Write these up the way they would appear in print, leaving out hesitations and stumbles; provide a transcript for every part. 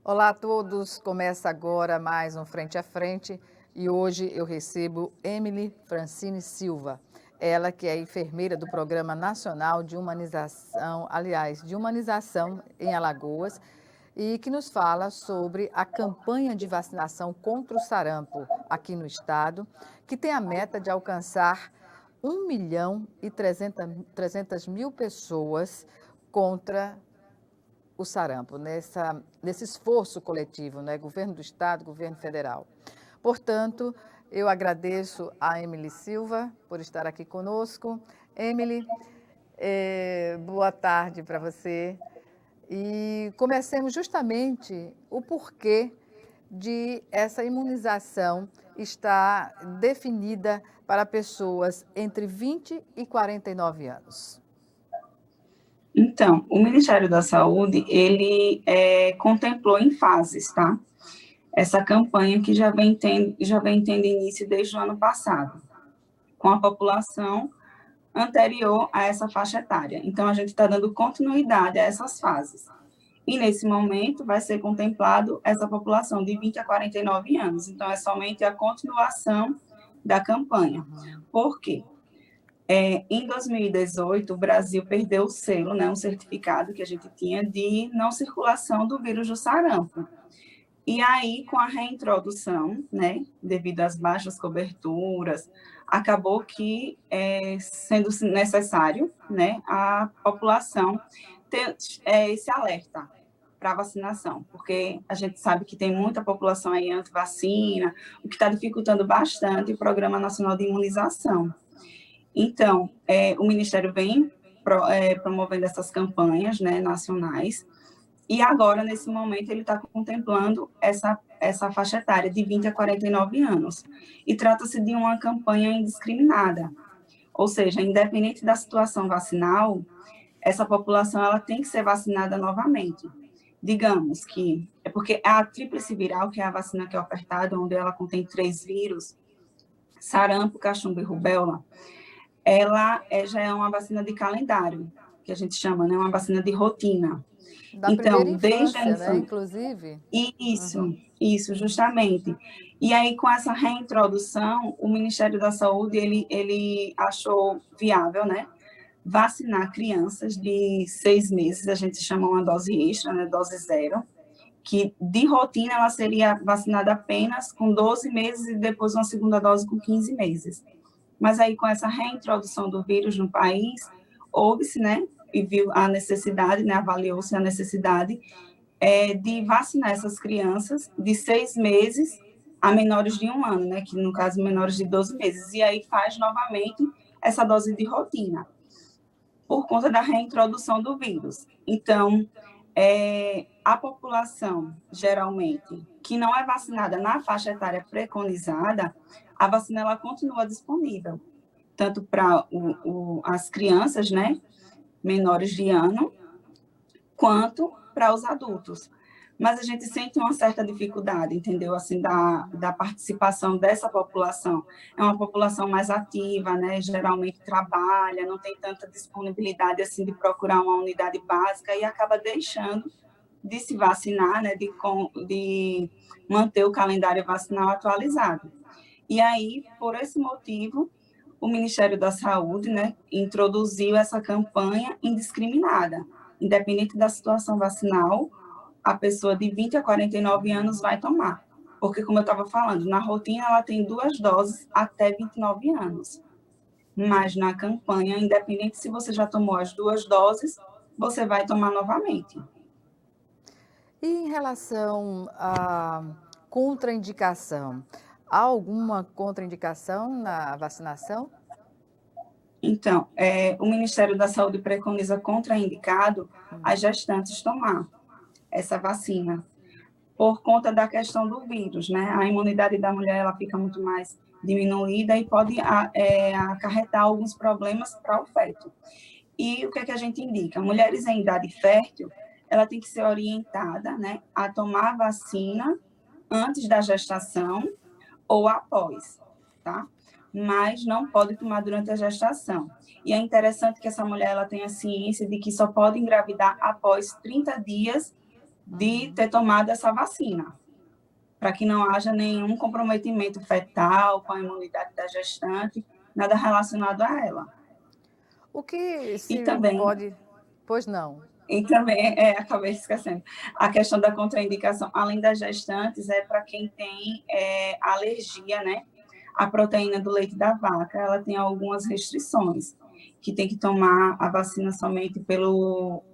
Olá a todos, começa agora mais um Frente a Frente e hoje eu recebo Emily Francine Silva, ela que é enfermeira do Programa Nacional de Humanização em Alagoas e que nos fala sobre a campanha de vacinação contra o sarampo aqui no estado, que tem a meta de alcançar 1.300.000 pessoas contra o sarampo, nesse esforço coletivo, né? Governo do Estado, governo federal. Portanto, eu agradeço a Emily Silva por estar aqui conosco. Emily, boa tarde para você. E comecemos justamente o porquê de essa imunização estar definida para pessoas entre 20 e 49 anos. Então, o Ministério da Saúde, ele contemplou em fases, tá? Essa campanha que já vem tendo início desde o ano passado, com a população anterior a essa faixa etária. Então, a gente está dando continuidade a essas fases. E, nesse momento, vai ser contemplado essa população de 20 a 49 anos. Então, é somente a continuação da campanha. Por quê? Em 2018, o Brasil perdeu o selo, né, um certificado que a gente tinha de não circulação do vírus do sarampo. E aí, com a reintrodução, né, devido às baixas coberturas, acabou que, sendo necessário, né, a população ter esse alerta para vacinação, porque a gente sabe que tem muita população aí anti-vacina, o que está dificultando bastante o Programa Nacional de Imunização. Então, o Ministério vem promovendo essas campanhas, né, nacionais, e agora, nesse momento, ele está contemplando essa faixa etária de 20 a 49 anos. E trata-se de uma campanha indiscriminada, ou seja, independente da situação vacinal, essa população ela tem que ser vacinada novamente. Digamos que, é porque a tríplice viral, que é a vacina que é ofertada, onde ela contém 3 vírus, sarampo, cachumba e rubéola, ela já é uma vacina de calendário, que a gente chama, né, uma vacina de rotina. Da primeira Então, desde a infância, né, infância, inclusive? isso, justamente. E aí, com essa reintrodução, o Ministério da Saúde, ele achou viável, né, vacinar crianças de 6 meses, a gente chama uma dose extra, né, dose zero, que de rotina ela seria vacinada apenas com 12 meses e depois uma segunda dose com 15 meses. Mas aí, com essa reintrodução do vírus no país, houve-se, né, e viu a necessidade, né, avaliou-se a necessidade de vacinar essas crianças de 6 meses a menores de 1 ano, né, que no caso menores de 12 meses, e aí faz novamente essa dose de rotina, por conta da reintrodução do vírus. Então, a população, geralmente, que não é vacinada na faixa etária preconizada, a vacina ela continua disponível, tanto para as crianças, né, menores de ano, quanto para os adultos. Mas a gente sente uma certa dificuldade, entendeu? Assim, da participação dessa população. É uma população mais ativa, né? Geralmente trabalha, não tem tanta disponibilidade assim de procurar uma unidade básica e acaba deixando de se vacinar, né? De manter o calendário vacinal atualizado. E aí, por esse motivo, o Ministério da Saúde, né, introduziu essa campanha indiscriminada. Independente da situação vacinal, a pessoa de 20 a 49 anos vai tomar. Porque, como eu estava falando, na rotina ela tem 2 doses até 29 anos. Mas na campanha, independente se você já tomou as 2 doses, você vai tomar novamente. E em relação à contraindicação, há alguma contraindicação na vacinação? Então, o Ministério da Saúde preconiza contraindicado as gestantes tomar essa vacina, por conta da questão do vírus, né? A imunidade da mulher ela fica muito mais diminuída e pode acarretar alguns problemas para o feto. E o que é que a gente indica? Mulheres em idade fértil, ela tem que ser orientada, né, a tomar a vacina antes da gestação ou após, tá? Mas não pode tomar durante a gestação. E é interessante que essa mulher ela tenha ciência de que só pode engravidar após 30 dias de ter tomado essa vacina, para que não haja nenhum comprometimento fetal com a imunidade da gestante, nada relacionado a ela. O que E se também, pode... Pois não. acabei esquecendo, a questão da contraindicação, além das gestantes, é para quem tem alergia, né? A proteína do leite da vaca, ela tem algumas restrições, que tem que tomar a vacina somente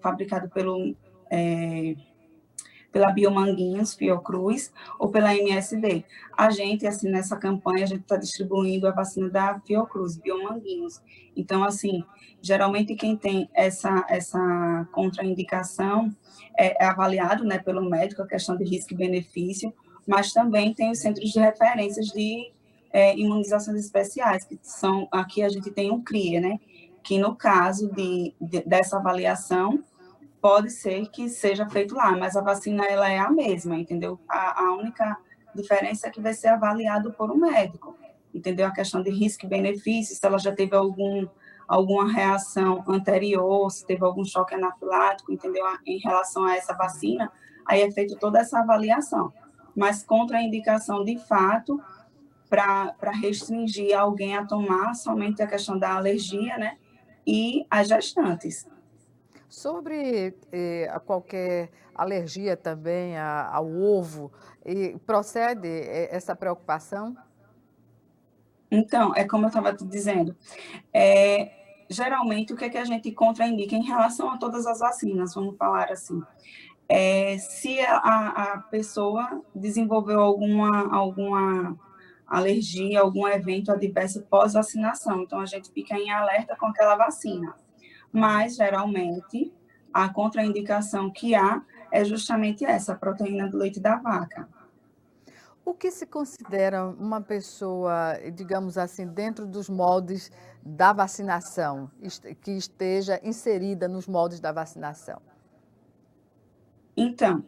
fabricado pela Biomanguinhos, Fiocruz, ou pela MSD. A gente, assim, nessa campanha, a gente está distribuindo a vacina da Fiocruz, Biomanguinhos. Então, assim, geralmente quem tem essa contraindicação é avaliado, né, pelo médico, a questão de risco e benefício, mas também tem os centros de referências de imunizações especiais, que são, aqui a gente tem um CRIA, né, que no caso dessa avaliação, pode ser que seja feito lá, mas a vacina ela é a mesma, entendeu? A única diferença é que vai ser avaliado por um médico, entendeu? A questão de risco e benefício, se ela já teve alguma reação anterior, se teve algum choque anafilático, entendeu? Em relação a essa vacina, aí é feita toda essa avaliação. Mas contraindicação, de fato, para restringir alguém a tomar somente a questão da alergia, né? E as gestantes. Sobre qualquer alergia também ao ovo, procede essa preocupação? Então, é como eu estava te dizendo, geralmente o que é que a gente contraindica em relação a todas as vacinas, vamos falar assim, se a pessoa desenvolveu alguma alergia, algum evento adverso pós-vacinação, então a gente fica em alerta com aquela vacina. Mas, geralmente, a contraindicação que há é justamente essa, a proteína do leite da vaca. O que se considera uma pessoa, digamos assim, dentro dos moldes da vacinação, que esteja inserida nos moldes da vacinação? Então,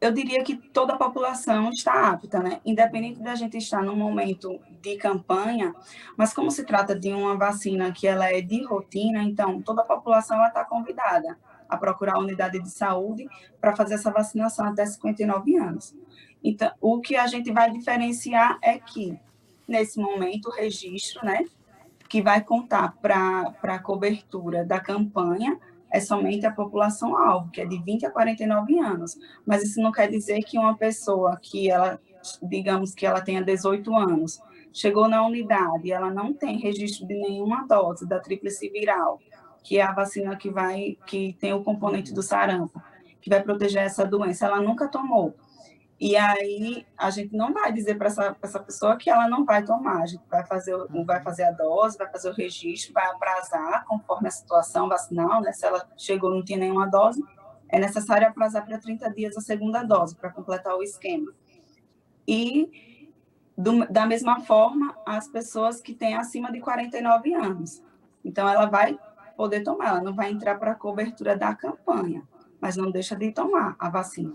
eu diria que toda a população está apta, né? Independente da gente estar num momento de campanha, mas como se trata de uma vacina que ela é de rotina, então toda a população está convidada a procurar a unidade de saúde para fazer essa vacinação até 59 anos. Então, o que a gente vai diferenciar é que, nesse momento, o registro, né, que vai contar para a cobertura da campanha é somente a população-alvo, que é de 20 a 49 anos. Mas isso não quer dizer que uma pessoa que ela, digamos que ela tenha 18 anos, chegou na unidade e ela não tem registro de nenhuma dose da tríplice viral, que é a vacina que tem o componente do sarampo, que vai proteger essa doença, ela nunca tomou. E aí a gente não vai dizer para essa pessoa que ela não vai tomar, a gente vai fazer a dose, vai fazer o registro, vai aprazar conforme a situação vacinal, né? Se ela chegou e não tinha nenhuma dose, é necessário aprazar para 30 dias a segunda dose, para completar o esquema. E, da mesma forma, as pessoas que têm acima de 49 anos. Então, ela vai poder tomar, ela não vai entrar para a cobertura da campanha, mas não deixa de tomar a vacina.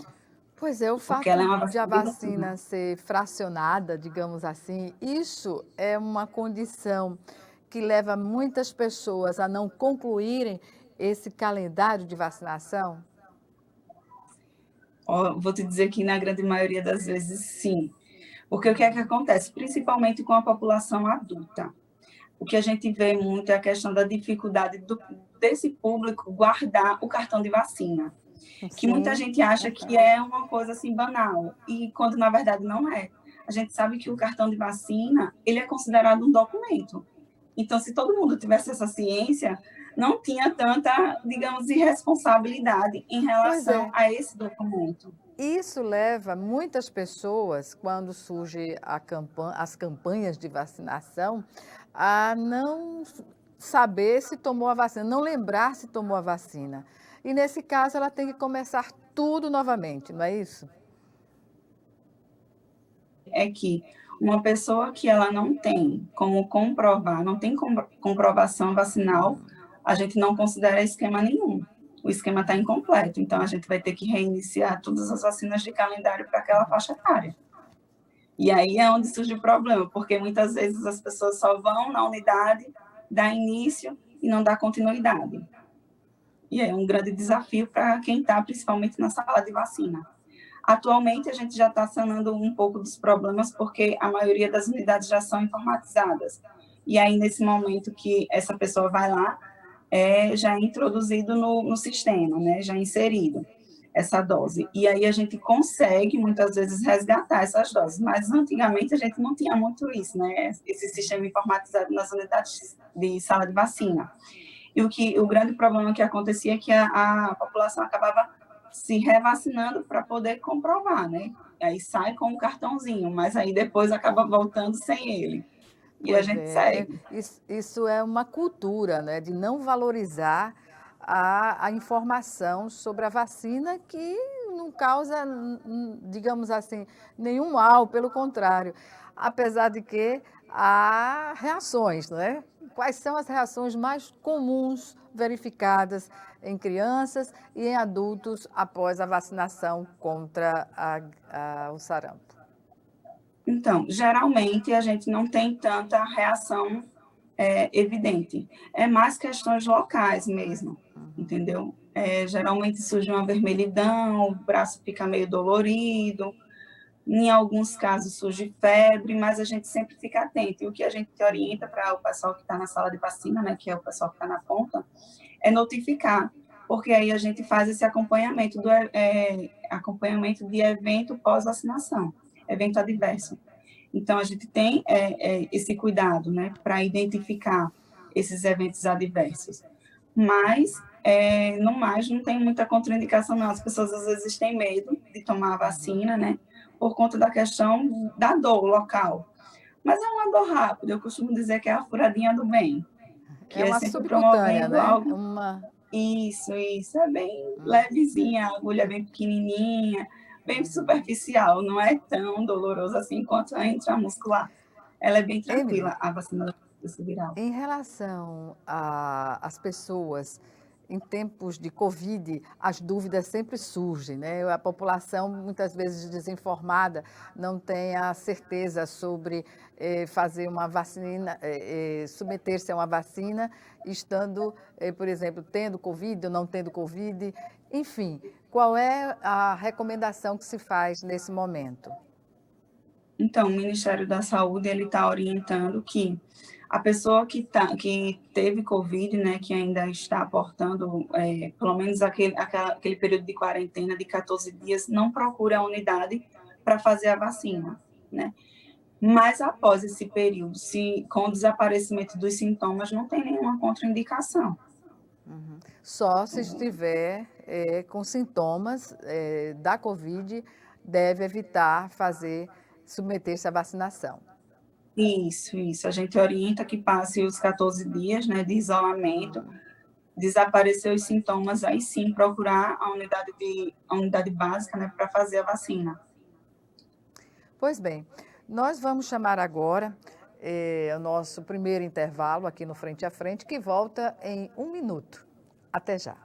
Pois é, o Porque fato ela é uma de a vacina de rotina. vacina ser fracionada, digamos assim, isso é uma condição que leva muitas pessoas a não concluírem esse calendário de vacinação? Vou te dizer que na grande maioria das vezes, sim. Porque o que é que acontece? Principalmente com a população adulta. O que a gente vê muito é a questão da dificuldade desse público guardar o cartão de vacina. Que muita Sim. gente acha que é uma coisa assim banal, e quando na verdade não é. A gente sabe que o cartão de vacina, ele é considerado um documento. Então, se todo mundo tivesse essa ciência, não tinha tanta, digamos, irresponsabilidade em Pois relação é. a esse documento. Isso leva muitas pessoas, quando surgem as campanhas de vacinação, a não saber se tomou a vacina, não lembrar se tomou a vacina. E nesse caso, ela tem que começar tudo novamente, não é isso? É que uma pessoa que ela não tem como comprovar, não tem comprovação vacinal, a gente não considera esquema nenhum. O esquema está incompleto, então a gente vai ter que reiniciar todas as vacinas de calendário para aquela faixa etária. E aí é onde surge o problema, porque muitas vezes as pessoas só vão na unidade, dá início e não dá continuidade. E é um grande desafio para quem está, principalmente na sala de vacina. Atualmente, a gente já está sanando um pouco dos problemas, porque a maioria das unidades já são informatizadas. E aí, nesse momento que essa pessoa vai lá, já é introduzido no sistema, né? Já é inserido essa dose. E aí a gente consegue, muitas vezes, resgatar essas doses. Mas, antigamente, a gente não tinha muito isso, né? Esse sistema informatizado nas unidades de sala de vacina. E o grande problema que acontecia é que a população acabava se revacinando para poder comprovar, né? Aí sai com um cartãozinho, mas aí depois acaba voltando sem ele. E a Pois gente segue. isso é uma cultura, né, de não valorizar a informação sobre a vacina que não causa, digamos assim, nenhum mal, pelo contrário. Apesar de que há reações, né? Quais são as reações mais comuns verificadas em crianças e em adultos após a vacinação contra o sarampo? Então, geralmente a gente não tem tanta reação evidente. É mais questões locais mesmo, entendeu? Geralmente surge uma vermelhidão, o braço fica meio dolorido, em alguns casos surge febre, mas a gente sempre fica atento. E o que a gente orienta para o pessoal que está na sala de vacina, né, que é o pessoal que está na ponta, é notificar, porque aí a gente faz esse acompanhamento acompanhamento de evento pós-vacinação, evento adverso. Então, a gente tem esse cuidado, né, para identificar esses eventos adversos. Mas, no mais, não tem muita contraindicação, não. As pessoas, às vezes, têm medo de tomar a vacina, né, por conta da questão da dor local. Mas é uma dor rápida, eu costumo dizer que é a furadinha do bem, que É é uma sempre subcutânea, promovendo né? algo. Isso, é bem levezinha, a agulha é bem pequenininha, bem superficial, não é tão doloroso assim quanto a intramuscular. Ela é bem Emily, tranquila, a vacina do viral. em relação às pessoas em tempos de Covid, as dúvidas sempre surgem, né? A população, muitas vezes desinformada, não tem a certeza sobre fazer uma vacina, submeter-se a uma vacina, estando, por exemplo, tendo Covid ou não tendo Covid. Enfim, qual é a recomendação que se faz nesse momento? Então, o Ministério da Saúde ele está orientando que a pessoa que teve Covid, né, que ainda está aportando, pelo menos aquele período de quarentena de 14 dias, não procure a unidade para fazer a vacina, né? Mas após esse período, se com o desaparecimento dos sintomas, não tem nenhuma contraindicação. Só se estiver com sintomas da Covid, deve evitar submeter-se à vacinação. Isso. A gente orienta que passe os 14 dias, né, de isolamento, desaparecer os sintomas, aí sim procurar a unidade básica, né, para fazer a vacina. Pois bem, nós vamos chamar agora o nosso primeiro intervalo aqui no Frente a Frente, que volta em 1 minuto. Até já.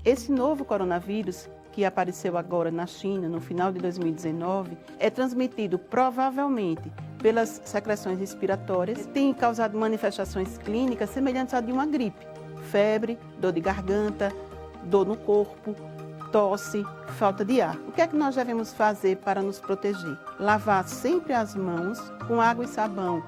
Esse novo coronavírus, que apareceu agora na China no final de 2019, é transmitido provavelmente pelas secreções respiratórias, tem causado manifestações clínicas semelhantes à de uma gripe: febre, dor de garganta, dor no corpo, tosse, falta de ar. O que é que nós devemos fazer para nos proteger? Lavar sempre as mãos com água e sabão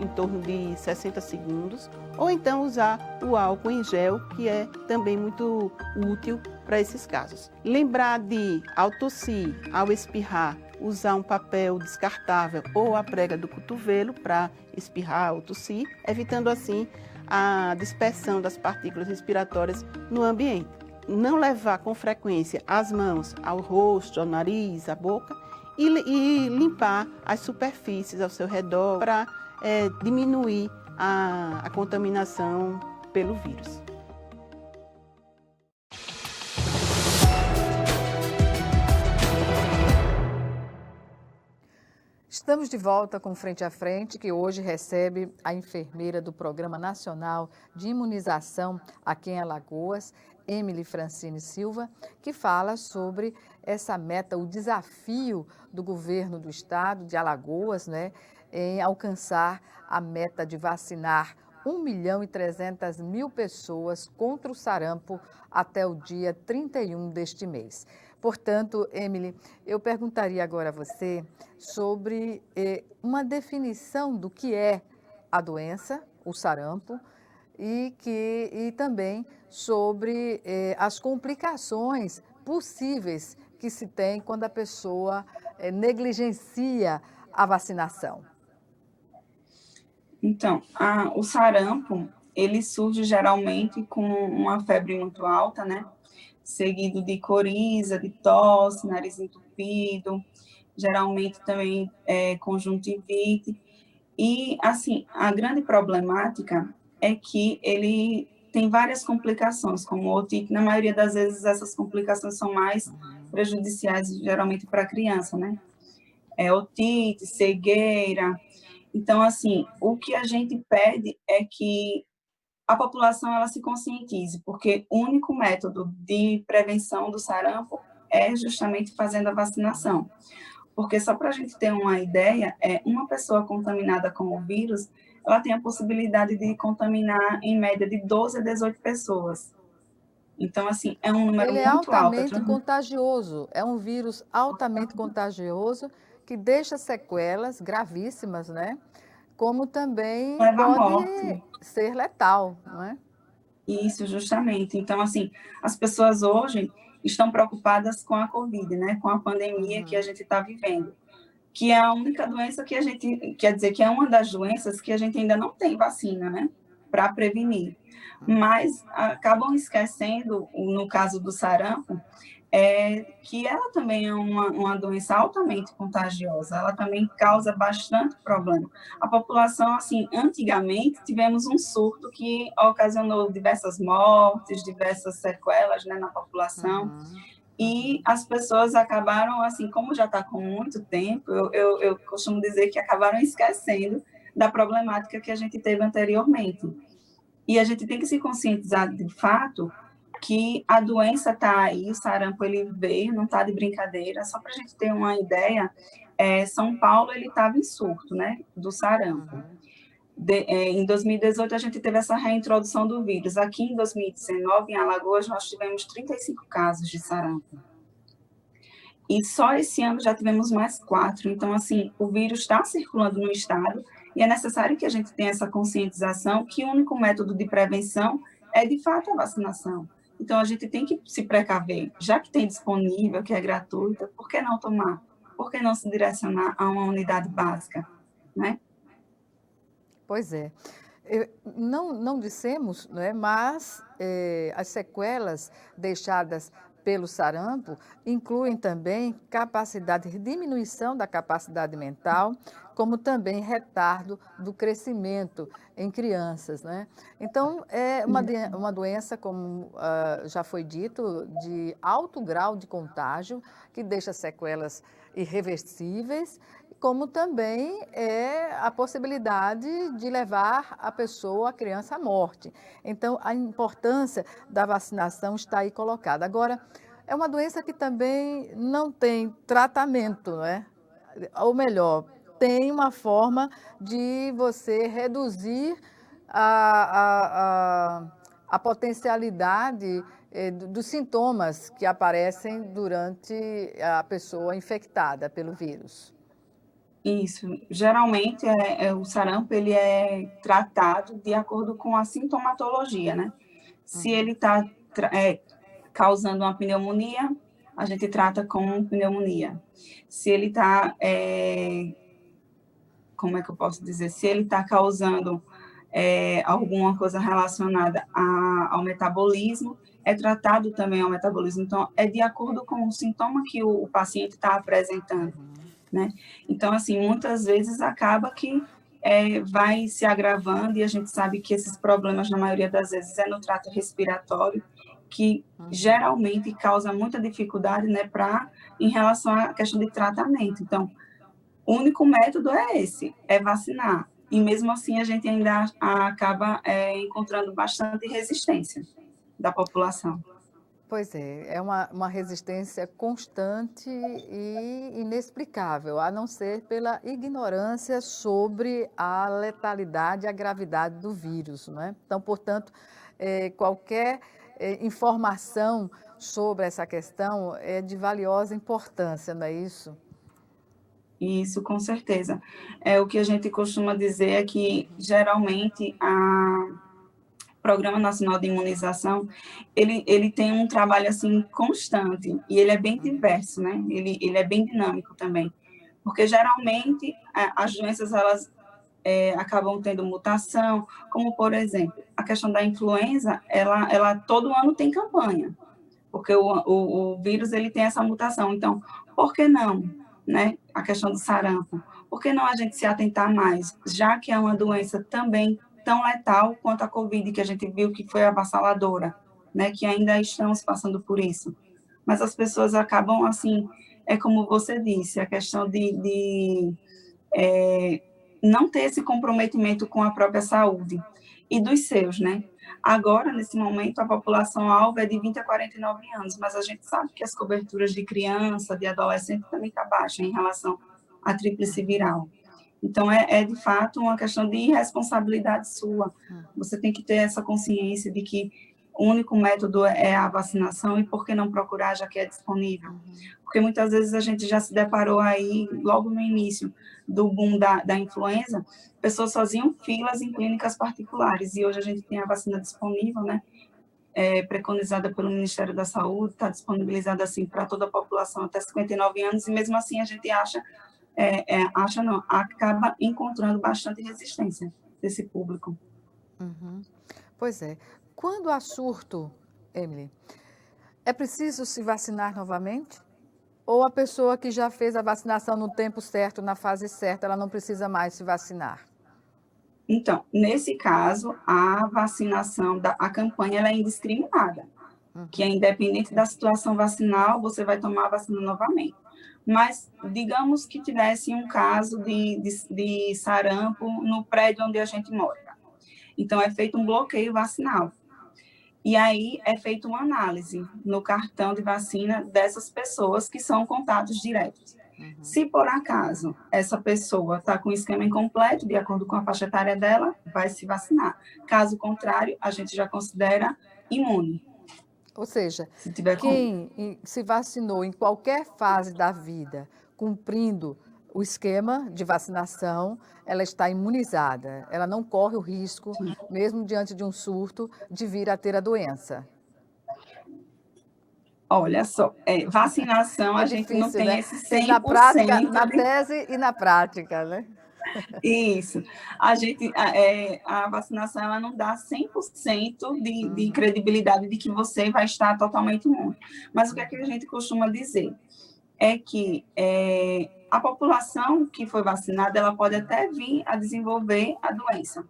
em torno de 60 segundos, ou então usar o álcool em gel, que é também muito útil para esses casos. Lembrar de, ao tossir, ao espirrar, usar um papel descartável ou a prega do cotovelo para espirrar ou tossir, evitando assim a dispersão das partículas respiratórias no ambiente. Não levar com frequência as mãos ao rosto, ao nariz, à boca e limpar as superfícies ao seu redor para diminuir a contaminação pelo vírus. Estamos de volta com Frente a Frente, que hoje recebe a enfermeira do Programa Nacional de Imunização aqui em Alagoas, Emily Francine Silva, que fala sobre essa meta, o desafio do governo do estado de Alagoas, né, em alcançar a meta de vacinar 1.300.000 pessoas contra o sarampo até o dia 31 deste mês. Portanto, Emily, eu perguntaria agora a você sobre uma definição do que é a doença, o sarampo, e também sobre as complicações possíveis que se tem quando a pessoa negligencia a vacinação. Então, o sarampo, ele surge geralmente com uma febre muito alta, né? Seguido de coriza, de tosse, nariz entupido, geralmente também conjuntivite. E, assim, a grande problemática é que ele tem várias complicações, como otite. Na maioria das vezes, essas complicações são mais prejudiciais, geralmente, para a criança, né? Otite, cegueira. Então, assim, o que a gente pede é que a população ela se conscientize, porque o único método de prevenção do sarampo é justamente fazendo a vacinação. Porque só para a gente ter uma ideia, uma pessoa contaminada com o vírus, ela tem a possibilidade de contaminar em média de 12 a 18 pessoas. Então, assim, é um número Ele é muito alto. altamente contagioso, é um vírus altamente contagioso que deixa sequelas gravíssimas, né? Como também Leva à pode morte. ser letal, não é? Isso, justamente. Então, assim, as pessoas hoje estão preocupadas com a Covid, né? Com a pandemia que a gente está vivendo, que é a única doença que a gente, quer dizer, que é uma das doenças que a gente ainda não tem vacina, né? Para prevenir. Mas acabam esquecendo, no caso do sarampo, que ela também é uma doença altamente contagiosa, ela também causa bastante problema. A população, assim, antigamente tivemos um surto que ocasionou diversas mortes, diversas sequelas, né, na população, e as pessoas acabaram, assim, como já está com muito tempo, eu costumo dizer que acabaram esquecendo da problemática que a gente teve anteriormente. E a gente tem que se conscientizar, de fato, que a doença está aí, o sarampo ele veio, não está de brincadeira. Só para a gente ter uma ideia, São Paulo ele estava em surto, né, do sarampo. Em 2018 a gente teve essa reintrodução do vírus. Aqui em 2019, em Alagoas, nós tivemos 35 casos de sarampo. E só esse ano já tivemos mais 4. Então, assim, o vírus está circulando no estado e é necessário que a gente tenha essa conscientização que o único método de prevenção é, de fato, a vacinação. Então, a gente tem que se precaver. Já que tem disponível, que é gratuita, por que não tomar? Por que não se direcionar a uma unidade básica, né? Pois é. Não dissemos, né, mas as sequelas deixadas pelo sarampo incluem também diminuição da capacidade mental, como também retardo do crescimento em crianças, né? Então, é uma doença, como já foi dito, de alto grau de contágio, que deixa sequelas irreversíveis, como também é a possibilidade de levar a pessoa, a criança, à morte. Então, a importância da vacinação está aí colocada. Agora, é uma doença que também não tem tratamento, não é? Ou melhor, tem uma forma de você reduzir a potencialidade dos sintomas que aparecem durante a pessoa infectada pelo vírus. Isso. Geralmente, o sarampo ele é tratado de acordo com a sintomatologia, né? Se ele está causando uma pneumonia, a gente trata com pneumonia. Se ele está, como é que eu posso dizer? Se ele está causando alguma coisa relacionada ao metabolismo, é tratado também ao metabolismo. Então, é de acordo com o sintoma que o paciente está apresentando, né? Então, assim, muitas vezes acaba que vai se agravando e a gente sabe que esses problemas, na maioria das vezes, é no trato respiratório, que geralmente causa muita dificuldade, né, em relação à questão de tratamento. Então, o único método é esse, é vacinar. E mesmo assim, a gente ainda acaba encontrando bastante resistência da população. Pois é uma resistência constante e inexplicável, a não ser pela ignorância sobre a letalidade e a gravidade do vírus, não é? Então, portanto, qualquer informação sobre essa questão é de valiosa importância, não é isso? Isso, com certeza. O que a gente costuma dizer é que, geralmente, o Programa Nacional de Imunização, ele tem um trabalho, assim, constante, e ele é bem diverso, né? Ele é bem dinâmico também, porque, geralmente, as doenças, elas acabam tendo mutação, como, por exemplo, a questão da influenza, ela todo ano tem campanha, porque o vírus ele tem essa mutação. Então, por que não, né? A questão do sarampo. Por que não a gente se atentar mais, já que é uma doença também tão letal quanto a Covid, que a gente viu que foi avassaladora, né? Que ainda estamos passando por isso. Mas as pessoas acabam, assim, é como você disse, a questão é, não ter esse comprometimento com a própria saúde e dos seus, né? Agora, nesse momento, a população-alvo é de 20 a 49 anos, mas a gente sabe que as coberturas de criança, de adolescente, também está baixa em relação à tríplice viral. Então, de fato uma questão de responsabilidade sua. Você tem que ter essa consciência de que o único método é a vacinação, e por que não procurar, já que é disponível? Porque muitas vezes a gente já se deparou aí, logo no início do boom da influenza, pessoas faziam filas em clínicas particulares, e hoje a gente tem a vacina disponível, né? Preconizada pelo Ministério da Saúde, está disponibilizada assim para toda a população até 59 anos, e mesmo assim a gente acaba encontrando bastante resistência desse público. Uhum. Pois é. Quando há surto, Emily, é preciso se vacinar novamente? Ou a pessoa que já fez a vacinação no tempo certo, na fase certa, ela não precisa mais se vacinar? Então, nesse caso, a vacinação, a campanha ela é indiscriminada, que é independente da situação vacinal, você vai tomar a vacina novamente. Mas, digamos que tivesse um caso de sarampo no prédio onde a gente mora. Então, é feito um bloqueio vacinal. E aí, é feita uma análise no cartão de vacina dessas pessoas que são contatos diretos. Se, por acaso, essa pessoa está com o esquema incompleto, de acordo com a faixa etária dela, vai se vacinar. Caso contrário, a gente já considera imune. Ou seja, Se tiver quem se vacinou em qualquer fase da vida, cumprindo o esquema de vacinação, ela está imunizada. Ela não corre o risco, mesmo diante de um surto, de vir a ter a doença. Olha só, vacinação, a gente não difícil, tem né? esse Tem na prática, 100% na tese e na prática, né? Isso. A vacinação ela não dá 100% de credibilidade de que você vai estar totalmente imune. Mas o que é que a gente costuma dizer? É que a população que foi vacinada, ela pode até vir a desenvolver a doença,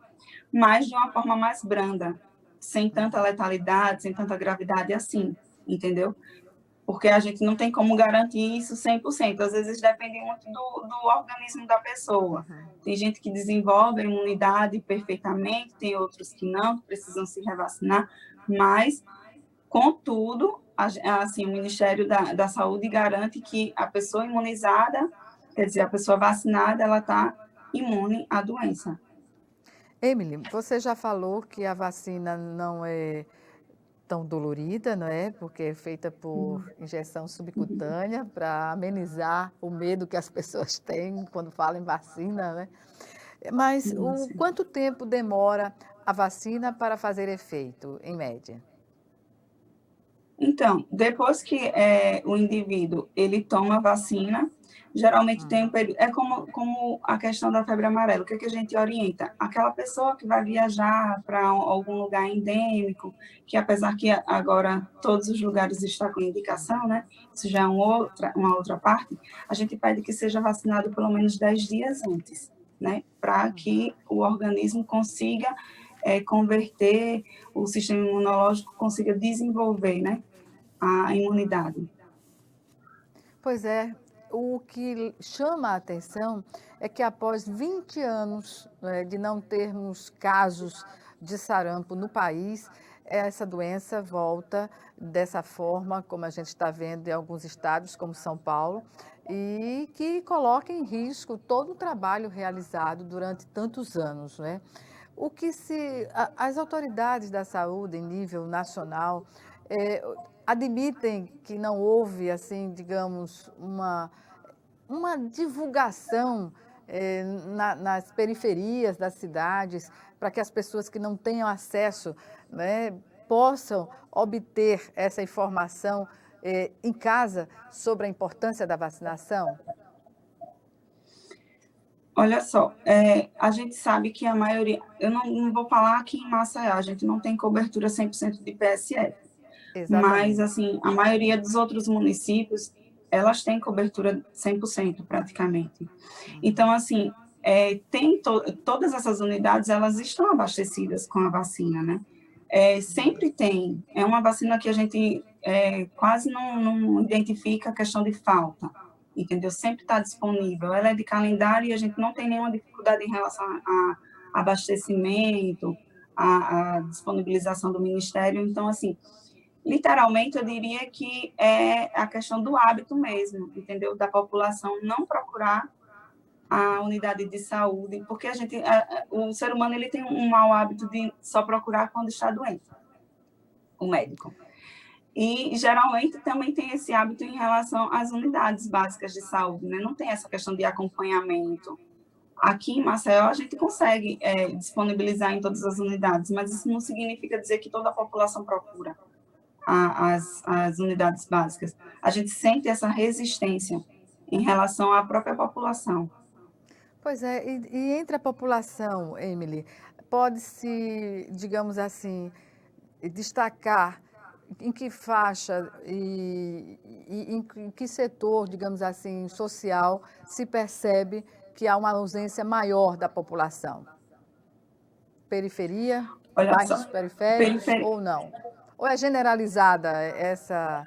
mas de uma forma mais branda, sem tanta letalidade, sem tanta gravidade assim, entendeu? Porque a gente não tem como garantir isso 100%. Às vezes depende muito do organismo da pessoa. Tem gente que desenvolve a imunidade perfeitamente, tem outros que não, que precisam se revacinar, mas, contudo, assim, o Ministério da Saúde garante que a pessoa imunizada, quer dizer, a pessoa vacinada, ela está imune à doença. Emily, você já falou que a vacina não é tão dolorida, não é? Porque é feita por injeção subcutânea para amenizar o medo que as pessoas têm quando falam em vacina, né? Mas quanto tempo demora a vacina para fazer efeito, em média? Então, depois que o indivíduo ele toma a vacina, geralmente tem um período, como a questão da febre amarela, o que a gente orienta? Aquela pessoa que vai viajar para algum lugar endêmico, que apesar que agora todos os lugares estão com indicação, né? Isso já é uma outra parte, a gente pede que seja vacinado pelo menos 10 dias antes, né? Para que o organismo consiga converter, o sistema imunológico consiga desenvolver, né? A imunidade. Pois é, o que chama a atenção é que após 20 anos, né, de não termos casos de sarampo no país, essa doença volta dessa forma, como a gente está vendo em alguns estados, como São Paulo, e que coloca em risco todo o trabalho realizado durante tantos anos, né? As autoridades da saúde em nível nacional admitem que não houve, assim, digamos, uma divulgação nas periferias das cidades, para que as pessoas que não tenham acesso, né, possam obter essa informação em casa sobre a importância da vacinação? Olha só, a gente sabe que a maioria, eu não vou falar aqui em Maceió, a gente não tem cobertura 100% de PSF, mas, Exatamente. assim, a maioria dos outros municípios, elas têm cobertura 100% praticamente. Então, assim, todas essas unidades, elas estão abastecidas com a vacina, né? Sempre tem. É uma vacina que a gente quase não identifica a questão de falta, entendeu? Sempre está disponível. Ela é de calendário e a gente não tem nenhuma dificuldade em relação a abastecimento, a disponibilização do Ministério. Então, assim, literalmente, eu diria que é a questão do hábito mesmo, entendeu? Da população não procurar a unidade de saúde, porque o ser humano ele tem um mau hábito de só procurar quando está doente, o médico. E, geralmente, também tem esse hábito em relação às unidades básicas de saúde, né? Não tem essa questão de acompanhamento. Aqui em Maceió, a gente consegue disponibilizar em todas as unidades, mas isso não significa dizer que toda a população procura as unidades básicas. A gente sente essa resistência em relação à própria população. Pois é, e entre a população, Emily, pode-se, digamos assim, destacar em que faixa e em que setor, digamos assim, social se percebe que há uma ausência maior da população? Periferia, Olha bairros só, periféricos ou não? Ou é generalizada essa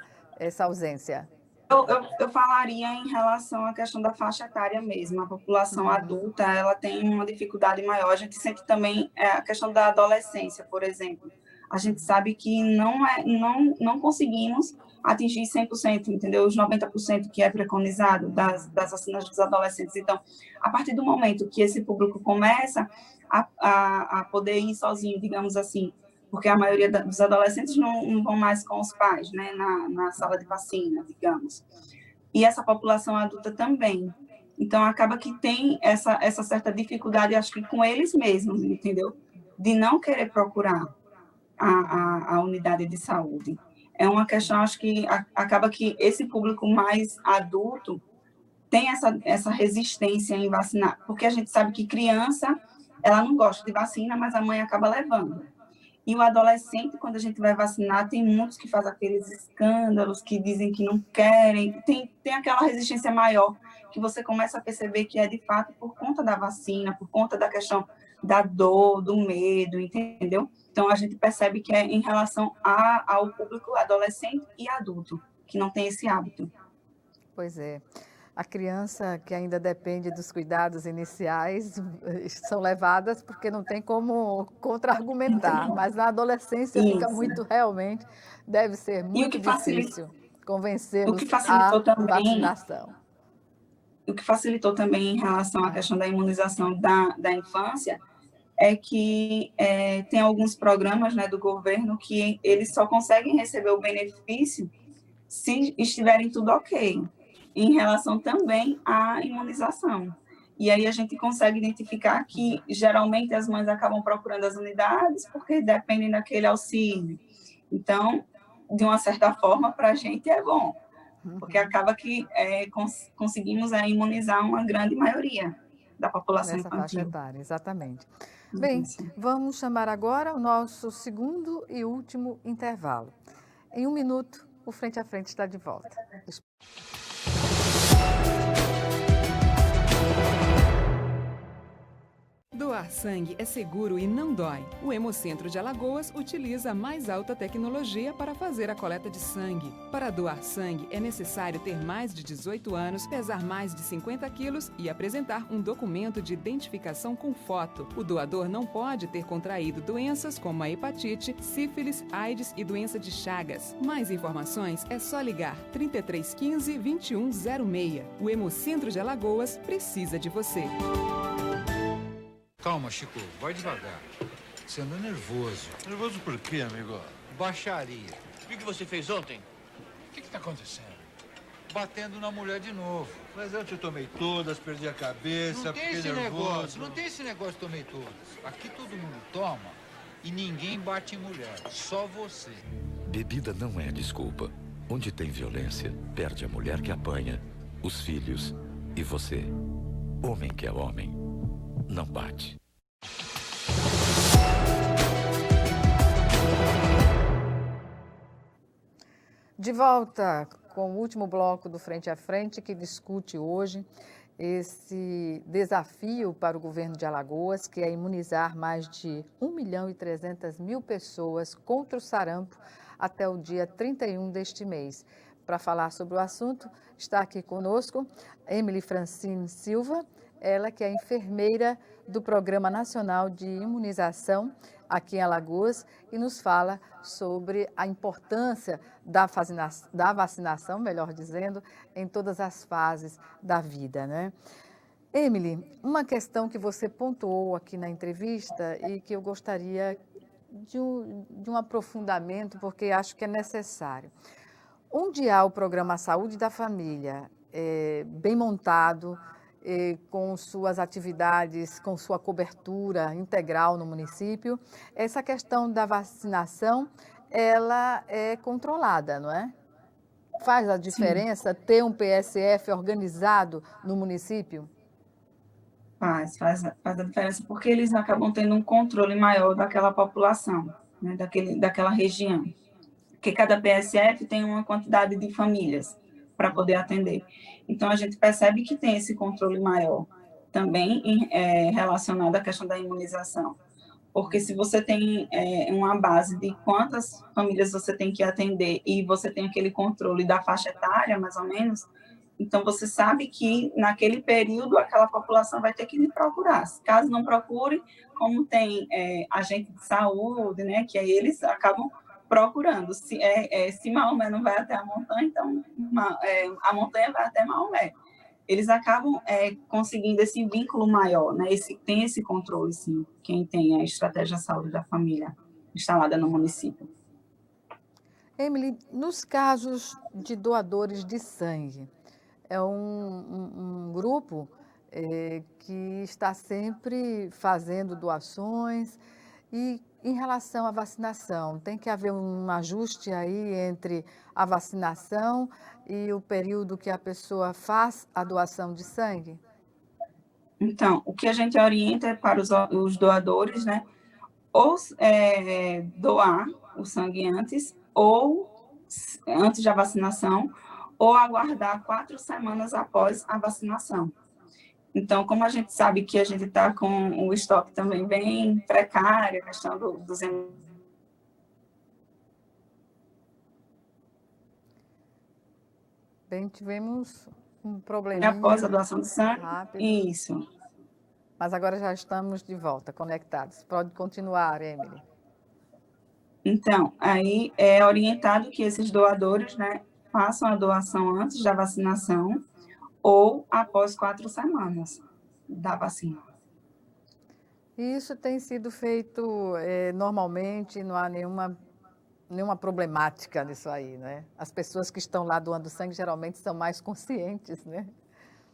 ausência? Eu falaria em relação à questão da faixa etária mesmo. A população adulta, ela tem uma dificuldade maior. A gente sente também a questão da adolescência, por exemplo. A gente sabe que não conseguimos atingir 100%, entendeu? Os 90% que é preconizado das vacinas dos adolescentes. Então, a partir do momento que esse público começa a poder ir sozinho, digamos assim, porque a maioria dos adolescentes não vão mais com os pais, né, na sala de vacina, digamos. E essa população adulta também. Então, acaba que tem essa certa dificuldade, acho que com eles mesmos, entendeu? De não querer procurar a unidade de saúde. É uma questão, acho que acaba que esse público mais adulto tem essa resistência em vacinar, porque a gente sabe que criança, ela não gosta de vacina, mas a mãe acaba levando. E o adolescente, quando a gente vai vacinar, tem muitos que fazem aqueles escândalos, que dizem que não querem, tem aquela resistência maior, que você começa a perceber que é de fato por conta da vacina, por conta da questão da dor, do medo, entendeu? Então, a gente percebe que é em relação ao público adolescente e adulto, que não tem esse hábito. Pois é. A criança que ainda depende dos cuidados iniciais são levadas porque não tem como contra-argumentar, mas na adolescência fica muito, realmente, deve ser muito difícil convencê-los à vacinação. O que facilitou também em relação à questão da imunização da infância é que tem alguns programas, né, do governo que eles só conseguem receber o benefício se estiverem tudo ok, em relação também à imunização. E aí a gente consegue identificar que, geralmente, as mães acabam procurando as unidades porque dependem daquele auxílio. Então, de uma certa forma, para a gente é bom, porque acaba que conseguimos imunizar uma grande maioria da população nessa infantil. Faixa etária, exatamente. Bem, vamos chamar agora o nosso segundo e último intervalo. Em 1 minuto, o Frente a Frente está de volta. Doar Doar sangue é seguro e não dói. O Hemocentro de Alagoas utiliza a mais alta tecnologia para fazer a coleta de sangue. Para doar sangue, é necessário ter mais de 18 anos, pesar mais de 50 quilos e apresentar um documento de identificação com foto. O doador não pode ter contraído doenças como a hepatite, sífilis, AIDS e doença de Chagas. Mais informações é só ligar 3315 2106. O Hemocentro de Alagoas precisa de você. Calma, Chico, vai devagar. Você anda nervoso. Nervoso por quê, amigo? Baixaria. O que você fez ontem? O que tá acontecendo? Batendo na mulher de novo. Mas eu te tomei todas, perdi a cabeça, Não tem fiquei esse nervoso. negócio, não tem esse negócio tomei todas. Aqui todo mundo toma e ninguém bate em mulher, só você. Bebida não é desculpa. Onde tem violência, perde a mulher que apanha, os filhos e você. Homem que é homem, não bate. De volta com o último bloco do Frente a Frente, que discute hoje esse desafio para o governo de Alagoas, que é imunizar mais de 1.300.000 pessoas contra o sarampo até o dia 31 deste mês. Para falar sobre o assunto, está aqui conosco Emily Francine Silva, ela que é enfermeira do Programa Nacional de Imunização aqui em Alagoas e nos fala sobre a importância da vacinação, melhor dizendo, em todas as fases da vida, né? Emily, uma questão que você pontuou aqui na entrevista e que eu gostaria de um aprofundamento, porque acho que é necessário. Onde há o Programa Saúde da Família bem montado, com suas atividades, com sua cobertura integral no município, essa questão da vacinação, ela é controlada, não é? Faz a diferença ter um PSF organizado no município? Faz a diferença, porque eles acabam tendo um controle maior daquela população, né, daquela região. Porque cada PSF tem uma quantidade de famílias para poder atender. Então, a gente percebe que tem esse controle maior também relacionado à questão da imunização. Porque se você tem uma base de quantas famílias você tem que atender e você tem aquele controle da faixa etária, mais ou menos, então você sabe que naquele período aquela população vai ter que lhe procurar. Caso não procure, como tem agente de saúde, né, que aí eles acabam procurando. Se Maomé não vai até a montanha, então a montanha vai até Maomé. Eles acabam conseguindo esse vínculo maior, né? Tem esse controle, sim, quem tem a estratégia de saúde da família instalada no município. Emily, nos casos de doadores de sangue, é um grupo que está sempre fazendo doações e em relação à vacinação, tem que haver um ajuste aí entre a vacinação e o período que a pessoa faz a doação de sangue? Então, o que a gente orienta é para os doadores, né, ou doar o sangue antes da vacinação, ou aguardar 4 semanas após a vacinação. Então, como a gente sabe que a gente está com o estoque também bem precário, a questão dos... Bem, tivemos um probleminha. Após a doação de sangue, rápido. Isso. Mas agora já estamos de volta, conectados. Pode continuar, Emily. Então, aí é orientado que esses doadores, né, façam a doação antes da vacinação ou após 4 semanas da vacina. Isso tem sido feito normalmente, não há nenhuma problemática nisso aí, né? As pessoas que estão lá doando sangue geralmente são mais conscientes, né?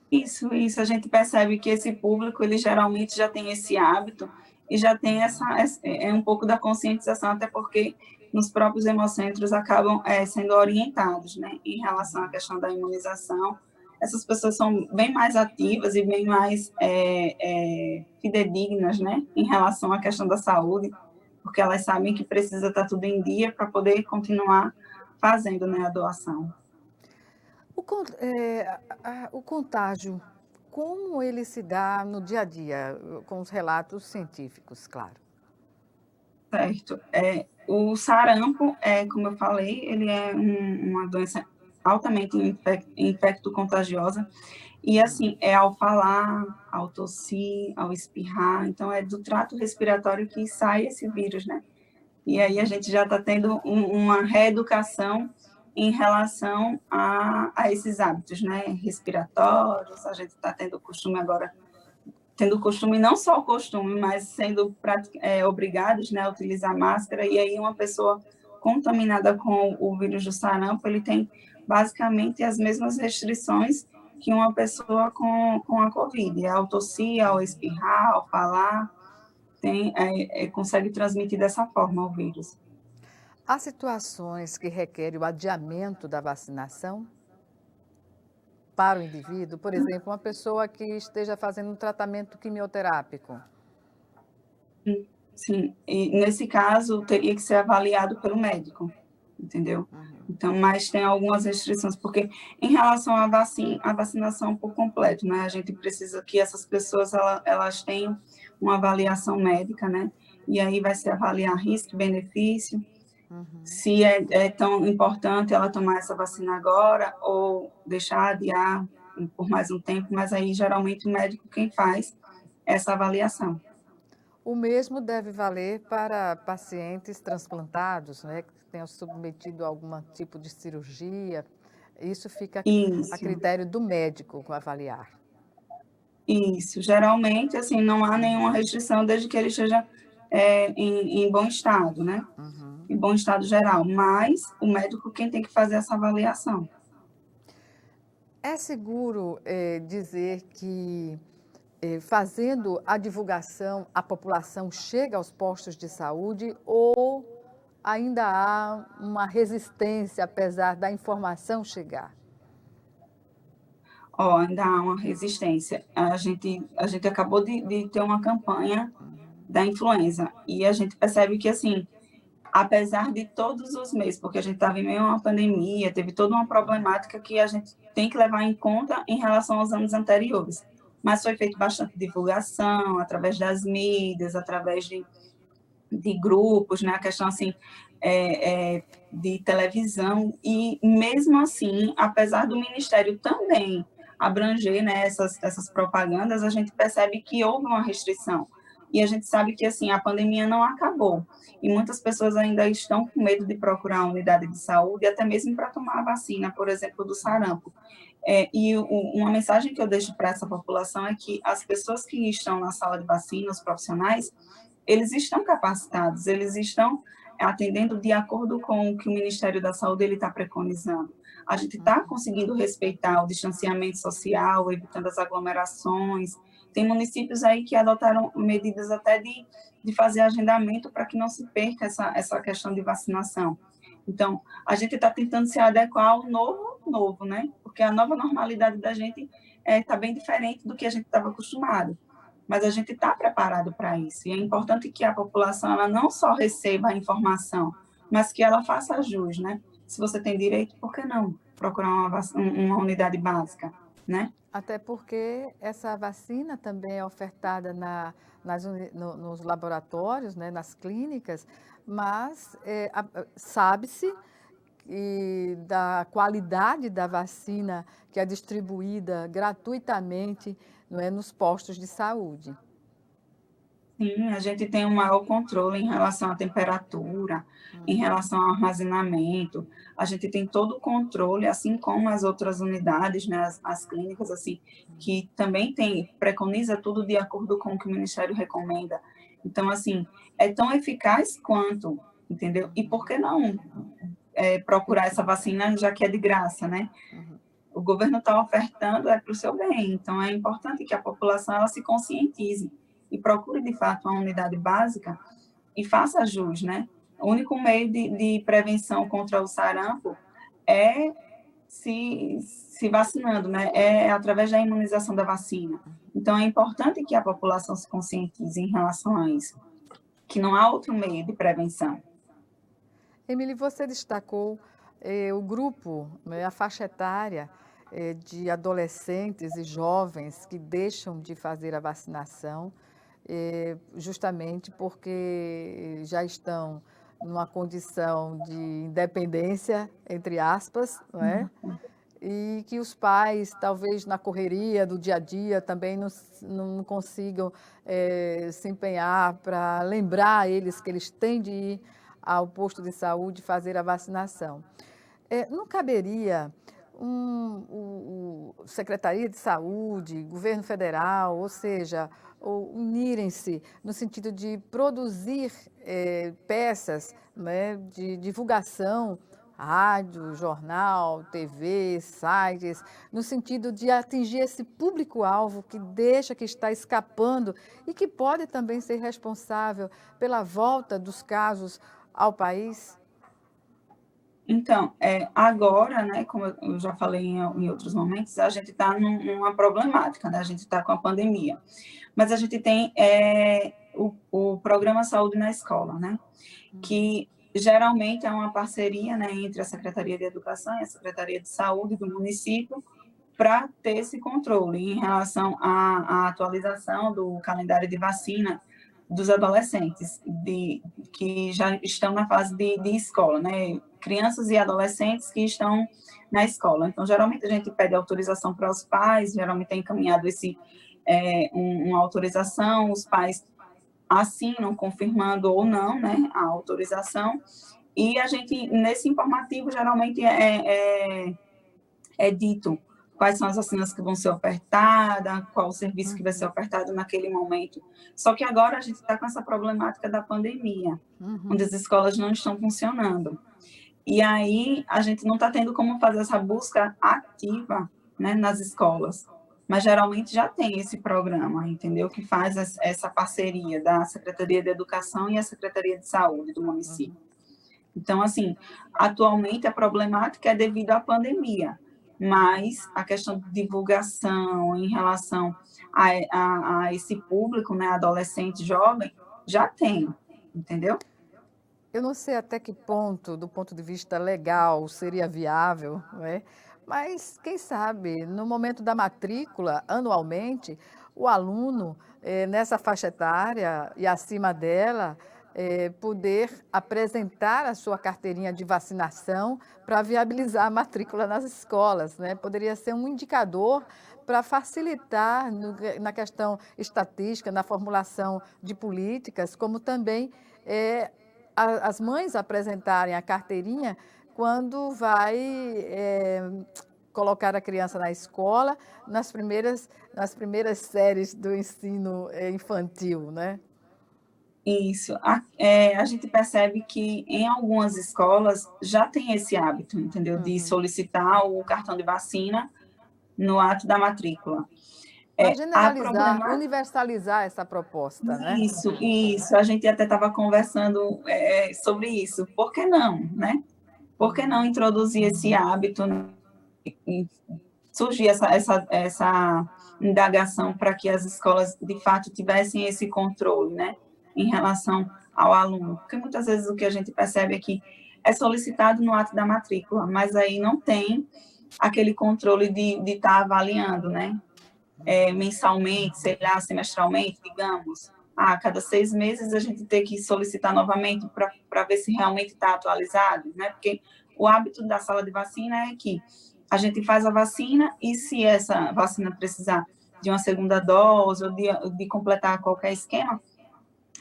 Isso, a gente percebe que esse público, ele geralmente já tem esse hábito e já tem um pouco da conscientização, até porque nos próprios hemocentros acabam sendo orientados, né, em relação à questão da imunização. Essas pessoas são bem mais ativas e bem mais fidedignas, né, em relação à questão da saúde, porque elas sabem que precisa estar tudo em dia para poder continuar fazendo, né, a doação. O contágio como ele se dá no dia a dia, com os relatos científicos, claro. Certo. O sarampo, como eu falei, ele é uma doença altamente infecto-contagiosa, e assim, é ao falar, ao tossir, ao espirrar, então é do trato respiratório que sai esse vírus, né? E aí a gente já está tendo uma reeducação em relação a esses hábitos, né? Respiratórios, a gente está tendo o costume agora, não só o costume, mas sendo obrigados, né, a utilizar máscara, e aí uma pessoa contaminada com o vírus do sarampo, ele tem basicamente as mesmas restrições que uma pessoa com a Covid, ao tossir, ao espirrar, ao falar, consegue transmitir dessa forma o vírus. Há situações que requerem o adiamento da vacinação para o indivíduo? Por exemplo, uma pessoa que esteja fazendo um tratamento quimioterápico. Sim, e nesse caso teria que ser avaliado pelo médico, entendeu? Então, mas tem algumas restrições, porque em relação à vacinação por completo, né, a gente precisa que essas pessoas, elas tenham uma avaliação médica, né, e aí vai se avaliar risco e benefício, se é tão importante ela tomar essa vacina agora ou deixar adiar por mais um tempo, mas aí geralmente o médico quem faz essa avaliação. O mesmo deve valer para pacientes transplantados, né, que tenham submetido a algum tipo de cirurgia. Isso fica a critério do médico avaliar. Isso, geralmente, assim, não há nenhuma restrição desde que ele esteja em bom estado, né? Em bom estado geral, mas o médico quem tem que fazer essa avaliação. É seguro dizer que fazendo a divulgação, a população chega aos postos de saúde ou ainda há uma resistência, apesar da informação chegar? Ainda há uma resistência. A gente acabou de ter uma campanha da influenza e a gente percebe que, assim, apesar de todos os meses, porque a gente estava em meio a uma pandemia, teve toda uma problemática que a gente tem que levar em conta em relação aos anos anteriores. Mas foi feita bastante divulgação, através das mídias, através de grupos, né? A questão, assim, de televisão, e mesmo assim, apesar do Ministério também abranger, né, essas propagandas, a gente percebe que houve uma restrição. E a gente sabe que, assim, a pandemia não acabou. E muitas pessoas ainda estão com medo de procurar uma unidade de saúde, até mesmo para tomar a vacina, por exemplo, do sarampo. Uma mensagem que eu deixo para essa população é que as pessoas que estão na sala de vacina, os profissionais, eles estão capacitados, eles estão atendendo de acordo com o que o Ministério da Saúde está preconizando. A gente está conseguindo respeitar o distanciamento social, evitando as aglomerações. Tem municípios aí que adotaram medidas até de fazer agendamento para que não se perca essa questão de vacinação. Então, a gente está tentando se adequar ao novo, né? Porque a nova normalidade da gente está bem diferente do que a gente estava acostumado. Mas a gente está preparado para isso. E é importante que a população ela não só receba a informação, mas que ela faça jus, né? Se você tem direito, por que não procurar uma unidade básica, né? Até porque essa vacina também é ofertada nos laboratórios, né, nas clínicas, mas sabe-se da qualidade da vacina que é distribuída gratuitamente, não é, nos postos de saúde. Sim, a gente tem um maior controle em relação à temperatura, em relação ao armazenamento. A gente tem todo o controle, assim como as outras unidades, né, as clínicas, assim, que também preconiza tudo de acordo com o que o Ministério recomenda. Então, assim, é tão eficaz quanto, entendeu? E por que não procurar essa vacina, já que é de graça, né? O governo está ofertando, para o seu bem. Então, é importante que a população ela se conscientize e procure, de fato, uma unidade básica e faça jus, né? O único meio de prevenção contra o sarampo é se vacinando, né? É através da imunização da vacina. Então, é importante que a população se conscientize em relação a isso, que não há outro meio de prevenção. Emily, você destacou o grupo, né, a faixa etária de adolescentes e jovens que deixam de fazer a vacinação, justamente porque já estão numa condição de independência, entre aspas, não é? E que os pais, talvez na correria do dia a dia, também não consigam se empenhar para lembrar eles que eles têm de ir ao posto de saúde fazer a vacinação. Não caberia Secretaria de Saúde, Governo Federal, ou seja, unirem-se no sentido de produzir peças, né, de divulgação, rádio, jornal, TV, sites, no sentido de atingir esse público-alvo que está escapando e que pode também ser responsável pela volta dos casos ao país? Então, agora, né, como eu já falei em outros momentos, a gente está numa problemática, né? A gente está com a pandemia. Mas a gente tem o Programa Saúde na Escola, né? Que geralmente é uma parceria, né, entre a Secretaria de Educação e a Secretaria de Saúde do município para ter esse controle em relação à atualização do calendário de vacina dos adolescentes que já estão na fase de escola, né? Crianças e adolescentes que estão na escola. Então, geralmente a gente pede autorização para os pais, geralmente é encaminhado uma autorização, os pais assinam confirmando ou não, né, a autorização, e a gente, nesse informativo, geralmente é dito quais são as vacinas que vão ser ofertadas, qual o serviço que vai ser ofertado naquele momento. Só que agora a gente está com essa problemática da pandemia, onde as escolas não estão funcionando. E aí a gente não está tendo como fazer essa busca ativa, né, nas escolas. Mas geralmente já tem esse programa, entendeu? Que faz essa parceria da Secretaria de Educação e a Secretaria de Saúde do município. Então, assim, atualmente a problemática é devido à pandemia, mas a questão de divulgação em relação a esse público, né, adolescente, jovem, já tem, entendeu? Eu não sei até que ponto, do ponto de vista legal, seria viável, não é? Mas, quem sabe, no momento da matrícula, anualmente, o aluno, nessa faixa etária e acima dela, poder apresentar a sua carteirinha de vacinação para viabilizar a matrícula nas escolas, né? Poderia ser um indicador para facilitar na questão estatística, na formulação de políticas, como também as mães apresentarem a carteirinha quando vai colocar a criança na escola, nas primeiras séries do ensino infantil, né? Isso. A gente percebe que em algumas escolas já tem esse hábito, entendeu? De solicitar o cartão de vacina no ato da matrícula. Para generalizar, universalizar essa proposta, né? Isso. A gente até estava conversando sobre isso. Por que não, né? Por que não introduzir esse hábito, surgir essa indagação para que as escolas, de fato, tivessem esse controle, né, em relação ao aluno? Porque muitas vezes o que a gente percebe é que é solicitado no ato da matrícula, mas aí não tem aquele controle de estar avaliando, né, mensalmente, sei lá, semestralmente, digamos. A cada 6 meses a gente tem que solicitar novamente para ver se realmente está atualizado, né? Porque o hábito da sala de vacina é que a gente faz a vacina e se essa vacina precisar de uma segunda dose ou de completar qualquer esquema,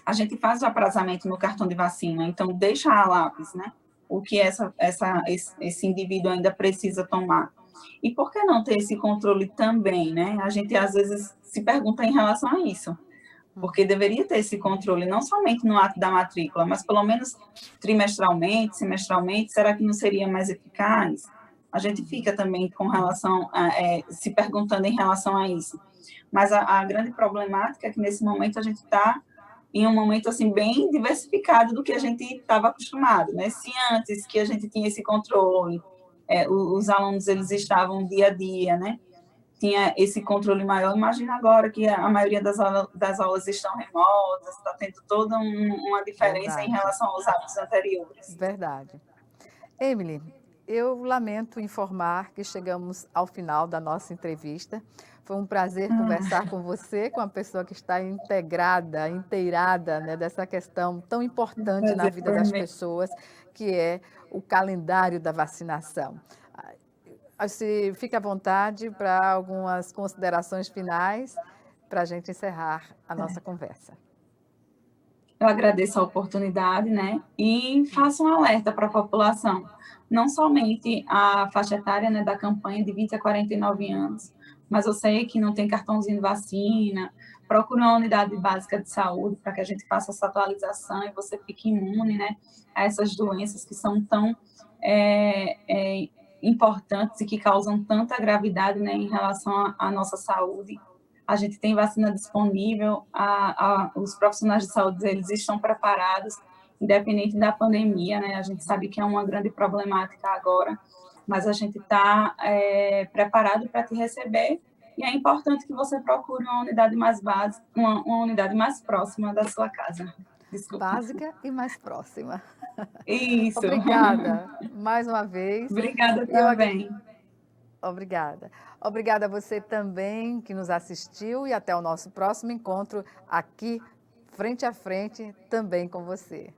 a gente faz o aprazamento no cartão de vacina. Então, deixa a lápis, né? O que esse indivíduo ainda precisa tomar. E por que não ter esse controle também, né? A gente, às vezes, se pergunta em relação a isso. Porque deveria ter esse controle, não somente no ato da matrícula, mas pelo menos trimestralmente, semestralmente, será que não seria mais eficaz? A gente fica também com relação se perguntando em relação a isso. Mas a grande problemática é que nesse momento a gente está em um momento assim bem diversificado do que a gente estava acostumado, né? Se antes que a gente tinha esse controle, os alunos eles estavam dia a dia, né? Tinha esse controle maior. Imagina agora que a maioria das aulas estão remotas, está tendo toda uma diferença em relação aos hábitos anteriores. Verdade. Emily, eu lamento informar que chegamos ao final da nossa entrevista. Foi um prazer conversar com você, com uma pessoa que está inteirada, né, dessa questão tão importante na vida das pessoas, que é o calendário da vacinação. Fique à vontade para algumas considerações finais, para a gente encerrar a nossa conversa. Eu agradeço a oportunidade, né? E faço um alerta para a população, não somente a faixa etária, né, da campanha de 20 a 49 anos, mas eu sei que não tem cartãozinho de vacina, procure uma unidade básica de saúde para que a gente faça essa atualização e você fique imune, né, a essas doenças que são tão importantes e que causam tanta gravidade, né, em relação à nossa saúde. A gente tem vacina disponível, os profissionais de saúde, eles estão preparados, independente da pandemia, né? A gente sabe que é uma grande problemática agora, mas a gente está preparado para te receber, e é importante que você procure uma unidade mais básica, uma unidade mais próxima da sua casa. Desculpa. Básica e mais próxima. Isso. Obrigada, mais uma vez. Obrigada também. Obrigada. Obrigada a você também que nos assistiu e até o nosso próximo encontro aqui, frente a frente, também com você.